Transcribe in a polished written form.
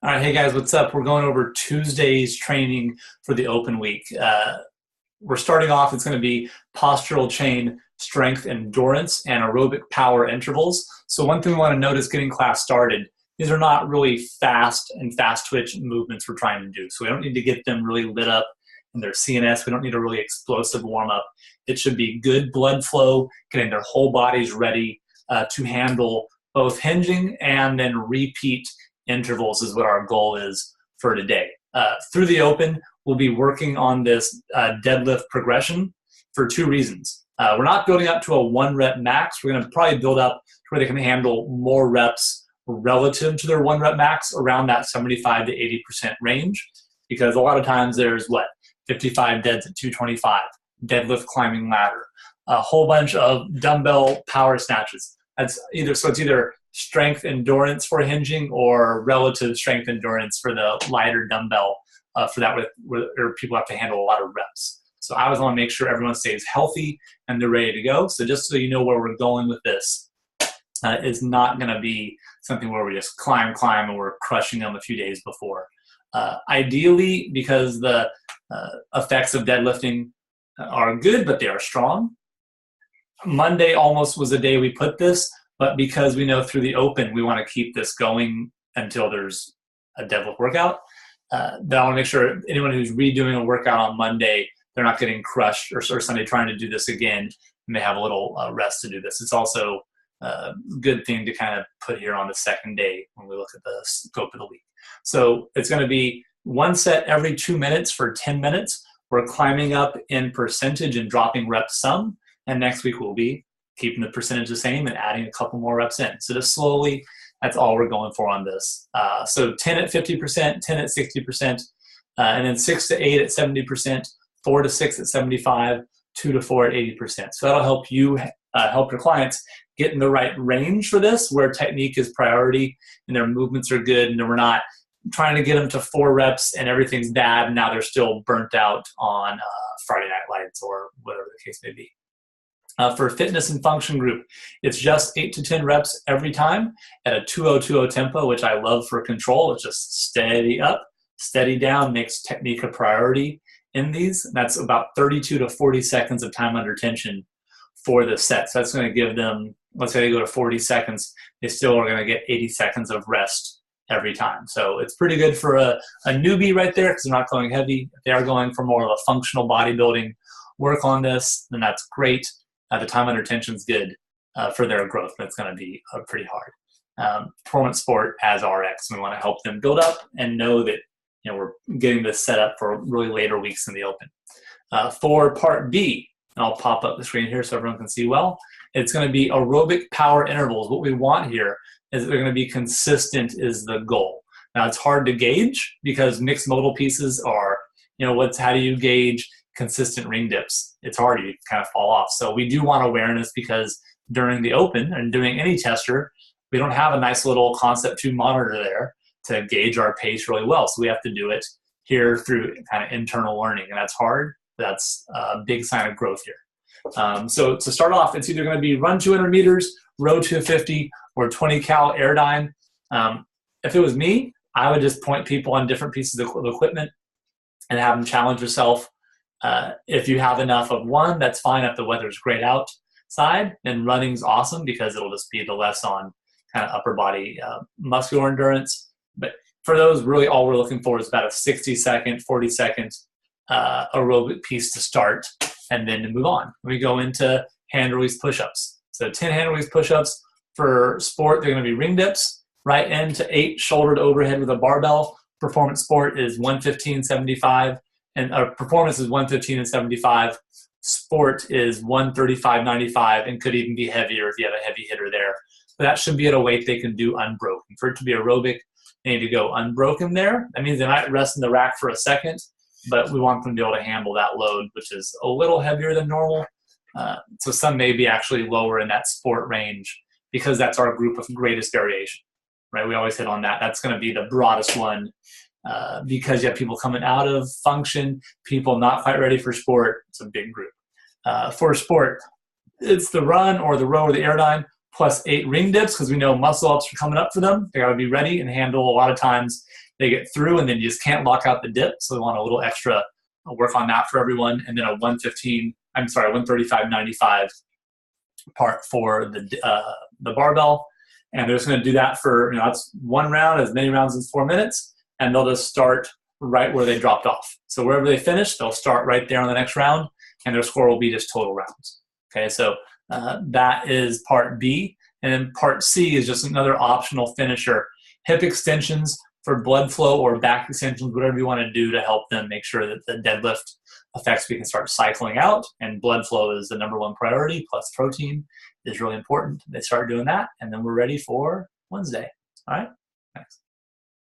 All right, hey guys, what's up? We're going over Tuesday's training for the open week. We're starting off, it's going to be postural chain, strength, endurance, and aerobic power intervals. So one thing we want to note is getting class started. These are not really fast and fast twitch movements we're trying to do. So we don't need to get them really lit up in their CNS. We don't need a really explosive warm up. It should be good blood flow, getting their whole bodies ready to handle both hinging and then repeat intervals is what our goal is for today. Through the open, we'll be working on this deadlift progression for two reasons. We're not building up to a 1 rep max. We're going to probably build up to where they can handle more reps relative to their 1 rep max around that 75 to 80% range, because a lot of times there's 55 deads at 225, deadlift climbing ladder, a whole bunch of dumbbell power snatches. It's either strength endurance for hinging or relative strength endurance for the lighter dumbbell for that, where people have to handle a lot of reps. So I always want to make sure everyone stays healthy and they're ready to go. So just so you know where we're going with this, is not going to be something where we just climb and we're crushing them a few days before. Ideally, because the effects of deadlifting are good, but they are strong. Monday almost was the day we put this, but because we know through the open we want to keep this going until there's a deadlift workout, then I want to make sure anyone who's redoing a workout on Monday, they're not getting crushed, or Sunday trying to do this again, and they have a little rest to do this. It's also a good thing to kind of put here on the second day when we look at the scope of the week. So it's going to be one set every 2 minutes for 10 minutes. We're climbing up in percentage and dropping reps some, and next week we'll be keeping the percentage the same and adding a couple more reps in. So just slowly, that's all we're going for on this. So 10 at 50%, 10 at 60%, and then 6 to 8 at 70%, 4 to 6 at 75, 2 to 4 at 80%. So that'll help you help your clients get in the right range for this, where technique is priority and their movements are good, and we're not trying to get them to 4 reps and everything's bad and now they're still burnt out on Friday Night Lights or whatever the case may be. For fitness and function group, it's just 8 to 10 reps every time at a 2020 tempo, which I love for control. It's just steady up, steady down, makes technique a priority in these. And that's about 32 to 40 seconds of time under tension for the set. So that's going to give them, let's say they go to 40 seconds, they still are going to get 80 seconds of rest every time. So it's pretty good for a newbie right there, because they're not going heavy. If they are going for more of a functional bodybuilding work on this, then that's great. The time under tension is good for their growth, but it's going to be pretty hard. Performance sport as RX, we want to help them build up and know that we're getting this set up for really later weeks in the open. For part B, and I'll pop up the screen here so everyone can see well, it's going to be aerobic power intervals. What we want here is that they're going to be consistent is the goal. Now it's hard to gauge because mixed modal pieces are, how do you gauge consistent ring dips? It's hard, you kind of fall off. So we do want awareness, because during the open and doing any tester, we don't have a nice little Concept 2 monitor there to gauge our pace really well. So we have to do it here through kind of internal learning, and that's hard. That's a big sign of growth here. So to start off, it's either going to be run 200 meters, row 250, or 20 cal airdyne. If it was me, I would just point people on different pieces of equipment and have them challenge yourself. If you have enough of one, that's fine. If the weather's great outside, then running's awesome, because it'll just be the less on kind of upper body muscular endurance. But for those, really all we're looking for is about a 60-second, 40-second aerobic piece to start, and then to move on. We go into hand release push-ups. So 10 hand release push-ups. For sport, they're going to be ring dips, right into 8 shouldered overhead with a barbell. Performance sport is 115, 75. And performance is 115 and 75. Sport is 135, 95, and could even be heavier if you have a heavy hitter there. But that should be at a weight they can do unbroken. For it to be aerobic, they need to go unbroken there. That means they might rest in the rack for a second, but we want them to be able to handle that load, which is a little heavier than normal. So some may be actually lower in that sport range, because that's our group of greatest variation, right? We always hit on that. That's going to be the broadest one. Because you have people coming out of function, people not quite ready for sport. It's a big group. For sport, it's the run or the row or the airdyne. plus 8 ring dips, because we know muscle ups are coming up for them. They got to be ready and handle. A lot of times they get through and then you just can't lock out the dip. So we want a little extra work on that for everyone. And then a 135-95 part for the barbell. And they're just going to do that for, that's one round, as many rounds as 4 minutes. And they'll just start right where they dropped off. So wherever they finish, they'll start right there on the next round, and their score will be just total rounds. Okay, so that is part B. And then part C is just another optional finisher. Hip extensions for blood flow or back extensions, whatever you want to do to help them make sure that the deadlift effects we can start cycling out. And blood flow is the #1 priority, plus protein is really important. They start doing that, and then we're ready for Wednesday. All right, thanks.